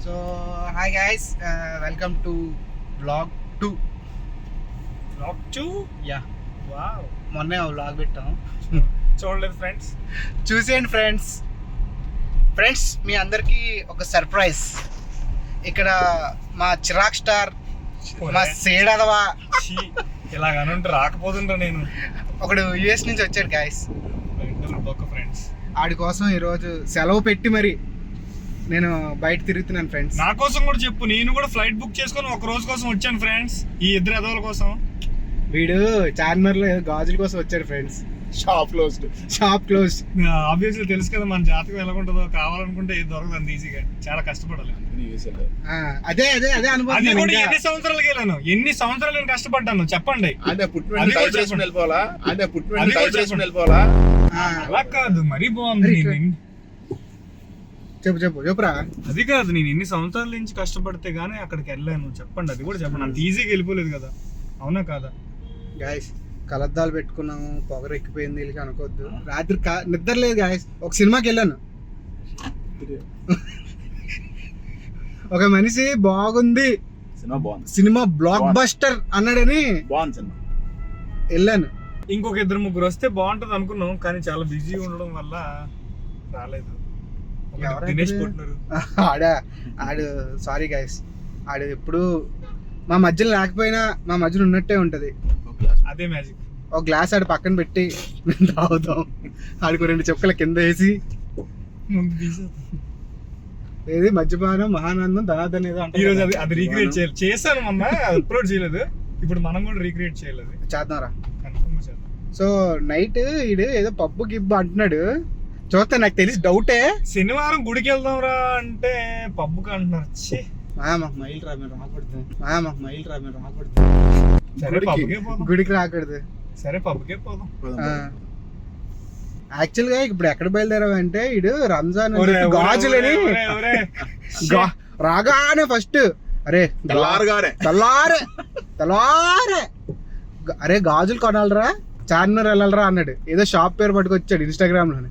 So hi guys, welcome to blog 2. Blog 2 yeah, wow, మొన్నే vlog పెట్టాం. చూడలేదు friends. చూసేయండి ఫ్రెండ్స్, మీ అందరికీ ఒక సర్ప్రైజ్. ఇక్కడ మా చిరాక్ స్టార్, మా సేడదవా ఇలాగనుంటే రాకపోతుంటా నేను. ఒకడు యుఎస్ నుంచి వచ్చాడు గైస్. ఫ్రెండ్స్, ఆడి కోసం ఈరోజు సెలవు పెట్టి మరి నేను బయట తిరుగుతున్నాను ఫ్రెండ్స్. నా కోసం కూడా చెప్పు. నేను కూడా ఫ్లైట్ బుక్ చేసుకొని ఒక రోజు కోసం వచ్చాను ఫ్రెండ్స్, ఈ ఇద్దరు ఎదవల కోసం. వీడు చార్మినార్ లో గాజుల కోసం వచ్చాడు ఫ్రెండ్స్. Shop close. ఆబ్వియస్లీ తెలుసు కదా మన జాతకం ఎలా ఉంటుందో. కావాలనుకుంటే ఇది దొరకదు ఈజీగా, చాలా కష్టపడాలి. అదే అనుభవం. ఎన్ని సంవత్సరాలకి వెళ్ళాను, ఎన్ని సంవత్సరాలు నేను కష్టపడ్డాను చెప్పండి. అలా కాదు, మరీ బాగుంది. చెప్పురా. అది కాదు, నేను ఎన్ని సంవత్సరాల నుంచి కష్టపడితే గానీ అక్కడికి వెళ్ళాను చెప్పండి. అది కూడా చెప్పండి. అంత ఈజీగా వెళ్ళిపోలేదు కదా, అవునా కాదా గాయస్? కలద్దాలు పెట్టుకున్నాము, పొగరు ఎక్కిపోయింది వీళ్ళకి అనుకోవద్దు. రాత్రి నిద్ర లేదు గాయస్. ఒక సినిమాకి వెళ్ళాను, ఒక మనిషి బాగుంది సినిమా బ్లాక్ బస్టర్ అన్నాడని వెళ్ళాను. ఇంకొక ఇద్దరు ముగ్గురు వస్తే బాగుంటది అనుకున్నాం, కానీ చాలా బిజీ ఉండడం వల్ల రాలేదు. ఆడు సారీ గైస్, ఆడు ఎప్పుడు మా మధ్యలో లేకపోయినా మా మధ్యలో ఉన్నట్టే ఉంటది. అదే మ్యాజిక్. ఒక గ్లాస్ ఆడు పక్కన పెట్టి మేము తాగుతాం. ఆడికి 2 చెప్పుల కింద వేసి ముందు తీసేది. ఏది మద్యపానం మహానందం ధనాధన్ ఏదో అంటే ఈరోజు అది రీక్రియేట్ చేయాలి. చేశాను మొన్న, అప్లోడ్ చేయలేదు. ఇప్పుడు మనం కూడా రీక్రియేట్ చేయలేదు, చేద్దాంరా. కన్ఫర్మ్ చేద్దాం. సో నైట్ ఈడు ఏదో పబ్బు గిబ్బు అంటున్నాడు. చూస్తే నాకు తెలిసి డౌటే. శనివారం గుడికి వెళ్దాం రా అంటే పబ్బుకి అంటున్నారు. మాకు మైల్ రా మీరు రాకూడదు. సరే పబ్బుకే పోదాం. గుడికి రాకూడదు. సరే పబ్బుకే పోదాం. యాక్చువల్ గా ఇప్పుడు ఎక్కడ బయలుదేరావంటే ఇడు రంజాన్ గాజులని రాగానే ఫస్ట్ అరే తెల్లారే అరే గాజులు కొనాలరా, చార్మినార్ వెళ్ళాలరా అన్నాడు. ఏదో షాప్ పేరు పట్టుకొచ్చాడు ఇన్స్టాగ్రామ్ లోనే.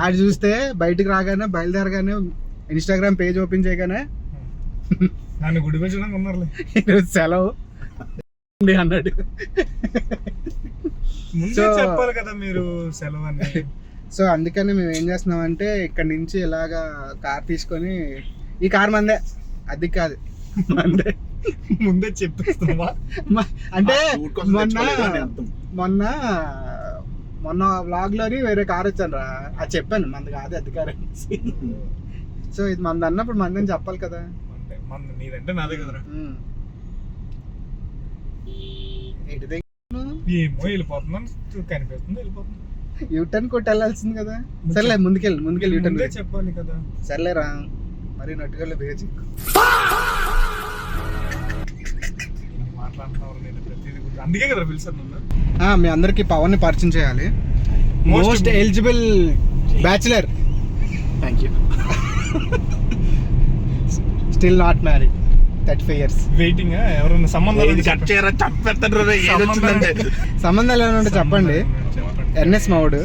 ఆడు చూస్తే బయటకు రాగానే బయలుదేరగానే ఇన్స్టాగ్రామ్ పేజ్ ఓపెన్ చేయగానే నన్ను గుడి పెంచడానికి ఉన్నారులే, ఈరోజు సెలవు అన్నాడు. చెప్పాలి కదా మీరు సెలవు అని. సో అందుకని మేము ఏం చేస్తున్నామంటే ఇక్కడ నుంచి ఇలాగా కార్ తీసుకొని, ఈ కార్ మందే, అది కాదు మందే, ముందే చెప్పేస్తున్నావా? అంటే మొన్న వ్లాగ్ లోని వేరే కార్ వచ్చాను రా, అది చెప్పాను మంది కాదు అది కార్. సో ఇది మంది అన్నప్పుడు మంది అని చెప్పాలి కదా. నీదంటే నాదే కదరా. ఏమో వెళ్ళిపోతున్నాను, కనిపిస్తుంది వెళ్ళిపోతుంది. యూటర్న్ కొట్టి వెళ్ళాల్సింది కదా. సర్లే ముందుకెళ్ళి యూటర్న్ చెప్పాలి కదా. సర్లేరా, మరి నట్టుకెళ్ళి బేచి మాట్లాడుతున్నారు. నేను ప్రతిదీ అందుకే కదా పిలిచాను నన్ను. మీ అందరికి పవన్ ని పరిచయం చేయాలి. Most eligible bachelor. Thank you. Still not married, 35 years. Waiting. ఎవరైనా సంబంధాలు ఏమైనా ఉంటే చెప్పండి. ఎన్ఎస్ మావుడు.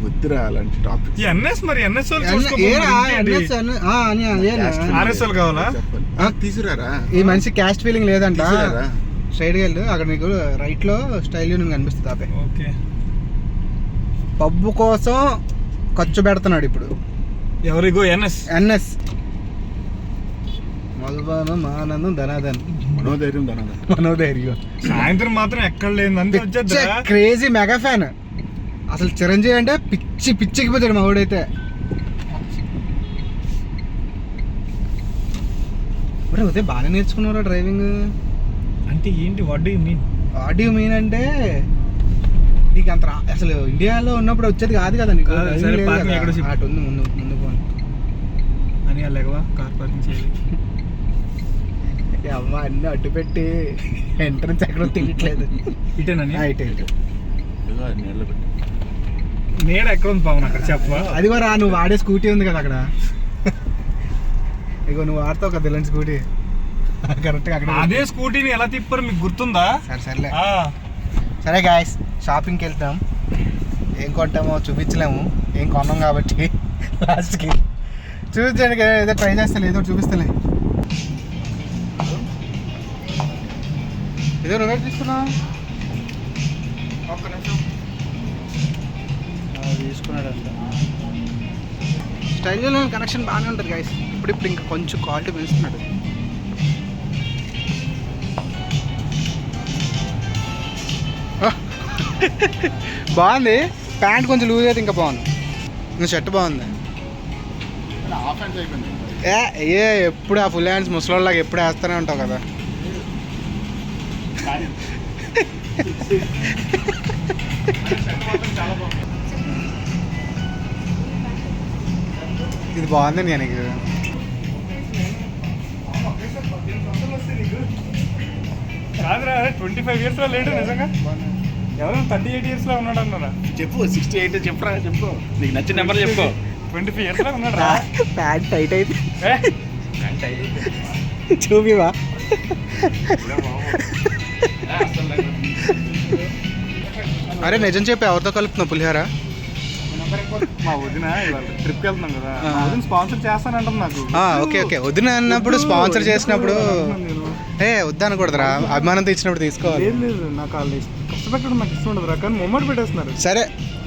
వద్దురా అలాంటి టాపిక్. ఎన్ఎస్ మరి ఎన్ఎస్ ఆర్ఎస్ఎల్ కావాలా? తీసుకురారా. ఈ మనిషి క్యాస్ట్ ఫీలింగ్ లేదంట. స్ట్రైట్ గా వెళ్ళు, అక్కడ నీకు రైట్ లో స్టైల్ యూనియన్ కనిపిస్తుంది. అదే ఓకే. పబ్బు కోసం ఖర్చు పెడుతున్నాడు ఇప్పుడు. ఎవరిగో ఎన్ఎస్ మధుబానం ఆనందం ధనాధన్ మనోధైర్యం. సాయంత్రం మాత్రం ఎక్కడ లేదంటే క్రేజీ మెగా ఫ్యాన్. అసలు చిరంజీవి అంటే పిచ్చికిపోతాడు మా ఊడైతే. మరి అదే బాగా నేర్చుకున్నారా డ్రైవింగ్ అంటే ఏంటి? వాట్ డూ యు మీన్ అంటే నీకు అంత అసలు ఇండియాలో ఉన్నప్పుడు వచ్చేది కాదు కదా నీకు. అటు ఉంది ముందు పోను అని లేకవా కార్ పార్కింగ్ చేయాలి. అమ్మ అన్ని అడ్డు పెట్టి ఎంట్రన్స్ ఎక్కడ తినట్లేదు. ఇటేనని ఇటే నేడ ఎక్కడ ఉంది పవన్ అక్కడ చెప్పవా? అది కూడా నువ్వు వాడే స్కూటీ ఉంది కదా అక్కడ. ఇగో నువ్వు వాడతావు కదా ఇలాంటి స్కూటీ కరెక్ట్గా అక్కడ. అదే స్కూటీని ఎలా తిప్పారు మీకు గుర్తుందా? సర్లే. సరే గాయస్, షాపింగ్కి వెళ్తాం. ఏం కొంటామో చూపించలేము, ఏం కొన్నాం కాబట్టి లాస్ట్కి. చూపించడానికి ఏదో ట్రై చేస్తాను, ఏదో ఒకటి చూపిస్తాలే. ఏదో నువ్వే తీసుకున్నా ఒక్క నిమిషం తీసుకున్నాడు అంత. స్టైల్లో కనెక్షన్ బాగానే ఉంటుంది గైస్. ఇప్పుడు ఇంకా కొంచెం క్వాలిటీ పెంచుతున్నాడు. బాగుంది. ప్యాంట్ కొంచెం లూజ్ అయితే ఇంకా బాగుంది. ఇంకా షర్ట్ బాగుంది. హాఫ్ హ్యాండ్స్ అయిపోయింది. ఏ ఎప్పుడు ఆ ఫుల్ హ్యాండ్స్ ముసలోళ్ళలాగా ఎప్పుడు వేస్తూనే ఉంటావు కదా. చాలా బాగుంది. ఇది బాగుంది నీకు. కాదురా 25 years లో లేడు నిజంగా. ఎవరైనా 38 years లో ఉన్నాడు అన్నారా? చెప్పు 68 చెప్పురా, చెప్పు నీకు నచ్చిన నెంబర్ చెప్పు. 25 years లో ఉన్నాడు. ప్యాంట్ టైట్ అయితే చూపివా. అరే నిజం చెప్పి ఎవరితో కలుపుతున్నావు పులిహోర? మా వదిన ఇవాళ ట్రిప్కి వెళ్తున్నాం కదా, మా వదిన స్పాన్సర్ చేస్తానంటుంది నాకు. ఓకే ఓకే, వదిన అన్నప్పుడు స్పాన్సర్ చేసినప్పుడు వద్దనకూడదురా, అభిమానంతో ఇచ్చినప్పుడు తీసుకోవాలి. లేదు లేదు, నాకు వాళ్ళు కష్టపెట్టడం నాకు ఇష్టం ఉండదురా, కానీ మొమ్మటి పెట్టేస్తున్నారు. సరే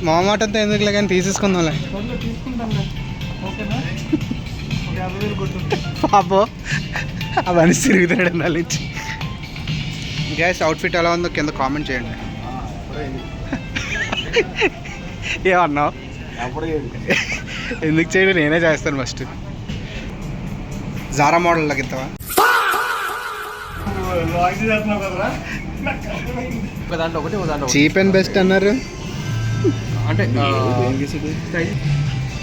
మామాటంతా ఎందుకులే కానీ తీసేసుకుందాంలే. తీసుకుంటానులే, ఓకేనా? 50,000 కొట్టు. పాపో అవన్నీ తిరుగుతాడు నుంచి. గ్యాస్ అవుట్ఫిట్ ఎలా ఉందో కింద కామెంట్ చేయండి. ఏమన్నావు? ఎందుకు చేయడం, నేనే చేస్తాను ఫస్ట్. జారా మోడల్ లగిస్తావా? చీప్ అండ్ బెస్ట్ అన్నారు అంటే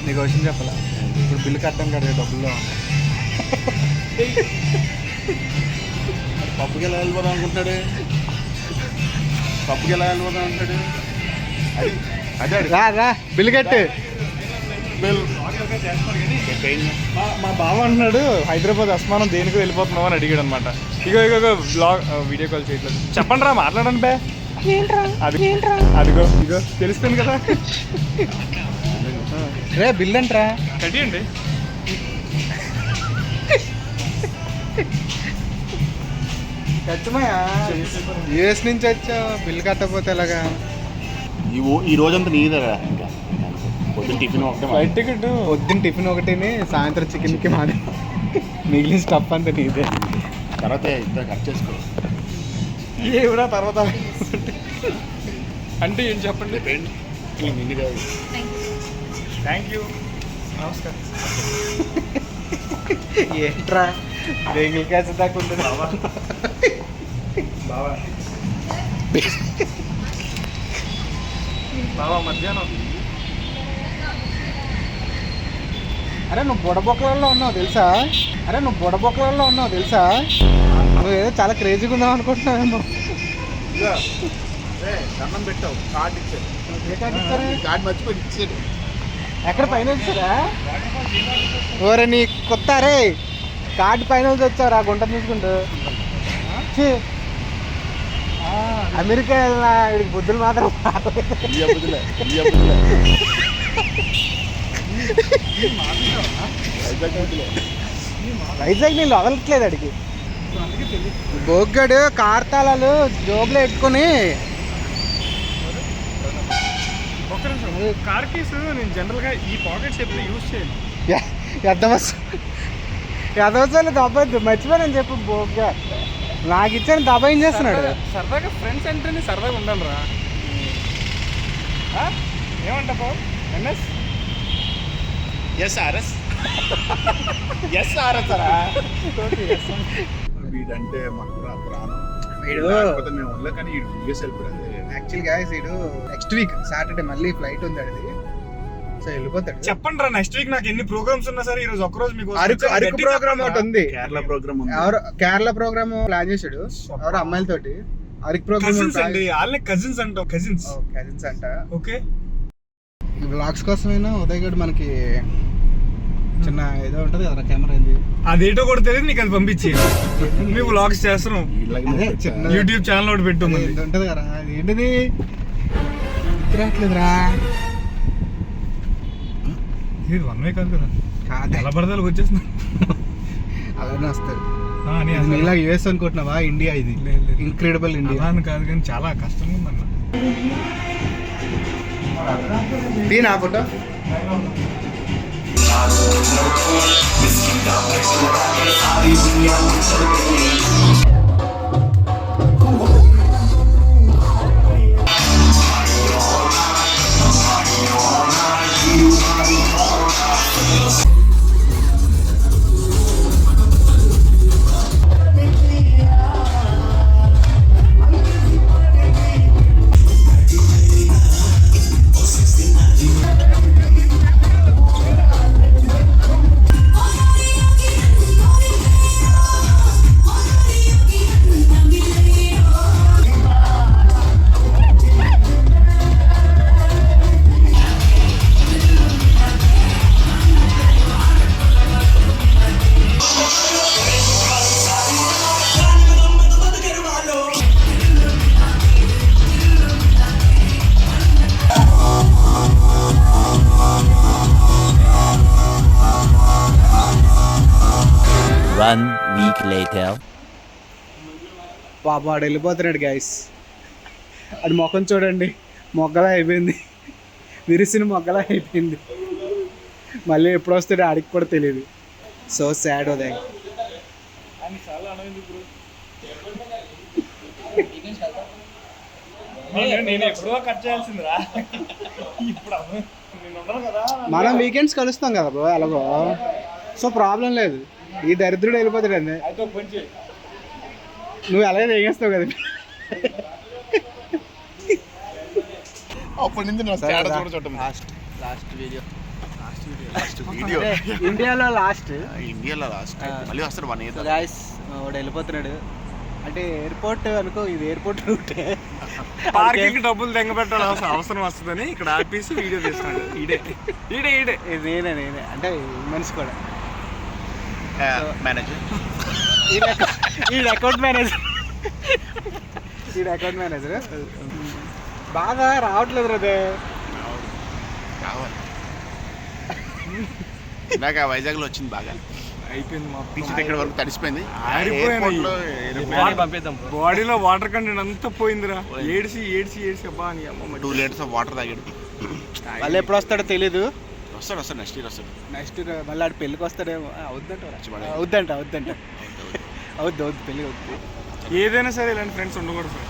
నీకు విషయం చెప్పాలా? ఇప్పుడు బిల్లు కట్టడం కదా డబ్బుల్లో. పప్పుకి ఎలా వెళ్ళిపోదాం అనుకుంటాడు, పప్పుకి ఎలా వెళ్ళిపోదాం అంటాడు. అదే రా రా బిల్లు కట్టు. మా బావ అంటున్నాడు హైదరాబాద్ అస్మానం దేనికి వెళ్ళిపోతున్నావు అని అడిగాడు అనమాట. ఇగో బ్లాగ్ వీడియో కాల్ చేయట్లేదు. చెప్పండి రా, మాట్లాడండి బే. అదిగో ఇగో తెలుస్తుంది కదా. రే బిల్ అంటరా కట్టియండి. యూఎస్ నుంచి వచ్చావు, బిల్ కట్టకపోతే ఎలాగా? ఈ రోజంతా నీదేరా. ఇంకా పొద్దున్న టిఫిన్ ఒకటే ఫ్లైట్ టికెట్, పొద్దున్న టిఫిన్ ఒకటిని, సాయంత్రం చికెన్కి మాది, మిగిలిన స్టఫ్ అంతా నీదే. తర్వాత ఇంత ఖర్చు చేసుకో. ఏమిరా తర్వాత అంటే ఏం చెప్పండి. నిన్ను కాదు. థ్యాంక్ యూ, నమస్కారం. ఏంట్రా బెంగిల్ క్యాస్ దాకా ఉంటుంది. బావా బావా మధ్యాహ్నం. అరే నువ్వు బుడబొక్కలలో ఉన్నావు తెలుసా? నువ్వు ఏదో చాలా క్రేజీగా ఉన్నావు అనుకుంటున్నావేమో. దండం పెట్టావు, కార్డు ఇచ్చాడు. ఏ కార్డు ఇచ్చారు? కార్డు మర్చిపోయి ఇచ్చాడు. ఎక్కడ పైన వచ్చారా? ఓరే నీ కొత్త రే కార్డు పైన వచ్చారు ఆ గుంట తీసుకుంటూ. అమెరికా వెళ్ళినా వీడికి బుద్ధులు మాత్రం వైజాగ్ నీళ్ళు వదలట్లేదు అడిగి. బొగ్గాడు కార్తాళాలు జోబులో పెట్టుకొని. ఒక్క నిమిషం, కార్ కీస్ నేను జనరల్గా ఈ పాకెట్స్ ఎప్పుడు యూజ్ చేయాలి. ఎదవసాలు దబ్బద్దు, మర్చిపోయానని చెప్పు. బొగ్గా నాకు ఇచ్చాను దబాయిం చేస్తున్నాడు. సరదాగా ఫ్రెండ్స్ అంటేనే సరదాగా ఉండాలి రా. ఏమంటా పో ఎన్ఎస్? వీడంటే మాకు ప్రాణం. వీడు మేము వల్ల కానీ యూఎస్ వెళ్ళిపోయాడు. యాక్చువల్గా వీడు నెక్స్ట్ వీక్ సాటర్డే మళ్ళీ ఫ్లైట్ ఉంది అది. సో వెళ్ళిపోతాడు. చెప్పండి రా, నెక్స్ట్ వీక్ నాకు ఎన్ని ప్రోగ్రామ్స్ ఉన్నా సరే ఈ రోజు ఒక్కరోజు మీకు అరకు ప్రోగ్రామ్ ఒకటి ఉంది. కేరళ ప్రోగ్రామ్ ఉంది. కేరళ ప్రోగ్రామ్ ప్లాన్ చేశాడు ఎవరు అమ్మాయిలతోటి. అరకు ప్రోగ్రామ్ అండి, వాళ్ళే కజిన్స్ అంటాం. కజిన్స్ అంట. ఓకే, బ్లాగ్స్ కోసమైనా ఉదయ్ గడ్ మనకి చిన్న ఏదో ఉంటది కదా కెమెరా. ఏంది అదేటో కూడా తెలియదు నీకు, అది పంపించి మేము వ్లాగ్స్ చేస్తున్నాం. చిన్న యూట్యూబ్ ఛానల్ ఒకటి పెట్టు. ఉంటది కదా, ఏంటిది రావట్లేదురా. ఇది 1 వే కాదు కదా. కాదే ఎలా పడతాలకు వచ్చేస్తున్నా అలానే వస్తారు. అని ఇది నీలా యూఎస్ అనుకుంటున్నావా? ఇండియా ఇది ఇన్క్రెడిబుల్ ఇండియా అని కాదు కానీ చాలా కష్టంగా ఉందన్న. తీనా ఫోటో. One week later. పాప వాడు వెళ్ళిపోతున్నాడు గైస్. అది ముఖం చూడండి, మొగ్గలా అయిపోయింది, విరిసిన మొగ్గలా అయిపోయింది. మళ్ళీ ఎప్పుడు వస్తాడో ఆడికి కూడా తెలియదు. So sad Uday. నేను ఎప్పుడో కట్ చేయాల్సిందిరా. ఇప్పుడు మనం వీకెండ్స్ కలుస్తాం కదా బ్రో ఎలాగో. సో ప్రాబ్లం లేదు. ఈ దరిద్రుడు వెళ్ళిపోతాడండి. అయితే ఒక పని చేయి. నువ్వు అలాగే తెగేస్తావు కదా. అప్పటి నుంచి నా స్టేటస్ కూడా చూడటం. Last video. వీడియో ఇండియాలో లాస్ట్, ఇండియాలో లాస్ట్. మళ్ళీ వస్తాడు 1 year. గాయస్ వాడు వెళ్ళిపోతున్నాడు. అంటే ఎయిర్పోర్ట్ అనుకో, ఇది ఎయిర్పోర్ట్ రూట్. పార్కింగ్ డబ్బులు తెంగ పెట్టాల్సిన అవసరం వస్తుందని ఇక్కడ ఆర్పీసీ వీడియో తీస్తున్నాడు. ఈడే నేనే అంటే మనిషి కూడా మేనేజర్ ఈ అకౌంట్ మేనేజర్. బాగా రావట్లేదు రదే. కావాలి ఇందాక వైజాగ్లో వచ్చింది బాగా అయిపోయింది. మా టీషర్ట్ ఇక్కడ వరకు తడిసిపోయింది. పంపిద్దాం. బాడీలో వాటర్ కంటెంట్ అంతా పోయిందిరా. ఏడ్చి అబ్బా అని అమ్మ. 2 liters ఆఫ్ వాటర్ తాగాడు. మళ్ళీ ఎప్పుడు వస్తాడో తెలీదు. వస్తాడు నెక్స్ట్ ఇయర్ వస్తాడు. నెక్స్ట్ మళ్ళీ ఆడు పెళ్ళికి వస్తాడేమో. అవుద్దంట అవుద్దు పెళ్ళి అవుద్ది. ఏదైనా సరే ఇలాంటి ఫ్రెండ్స్ ఉండకూడదు సార్.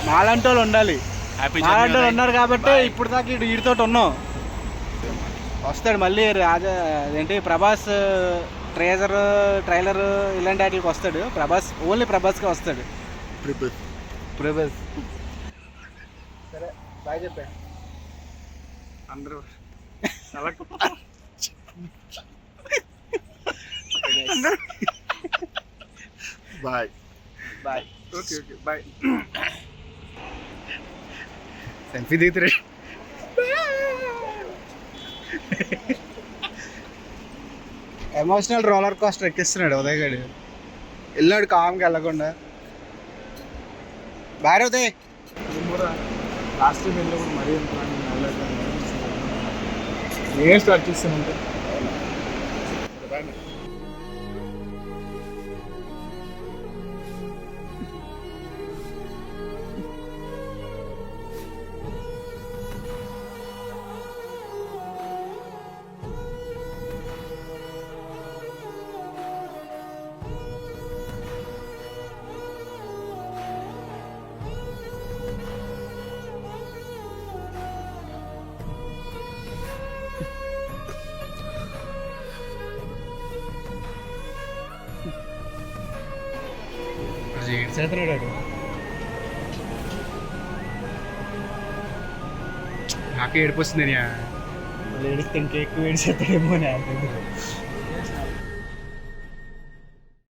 మాలాంటి వాళ్ళు ఉండాలి. హ్యాపీ మాలాంటి వాళ్ళు ఉన్నారు కాబట్టి ఇప్పుడు దాకా వీడితో ఉన్నాం. వస్తాడు మళ్ళీ రాజా ఏంటి ప్రభాస్ ట్రైలర్ ఇలాంటి వాటికి వస్తాడు. ఓన్లీ ప్రభాస్కే వస్తాడు. ప్రభాస్ సరే బాయ్ చెప్పా అందరూ అలా bye bye. Okay bye. Selfie దిగుతాడు. ఎమోషనల్ రోలర్ కోస్టర్ ఎక్కిస్తున్నాడు ఉదయ్ గడు. వెళ్ళాడు కామ్గా వెళ్ళకుండా. బాయ్ ఉదయ్. లాస్ట్ టైం వెళ్ళినప్పుడు మరీ నేను స్టార్ట్ చేస్తానంటే చేస్తున్నాడు. నాకే ఏడిపోతుంది. లేడీస్ ఇంకా ఎక్కువ ఏడు చేస్తాడేమో అని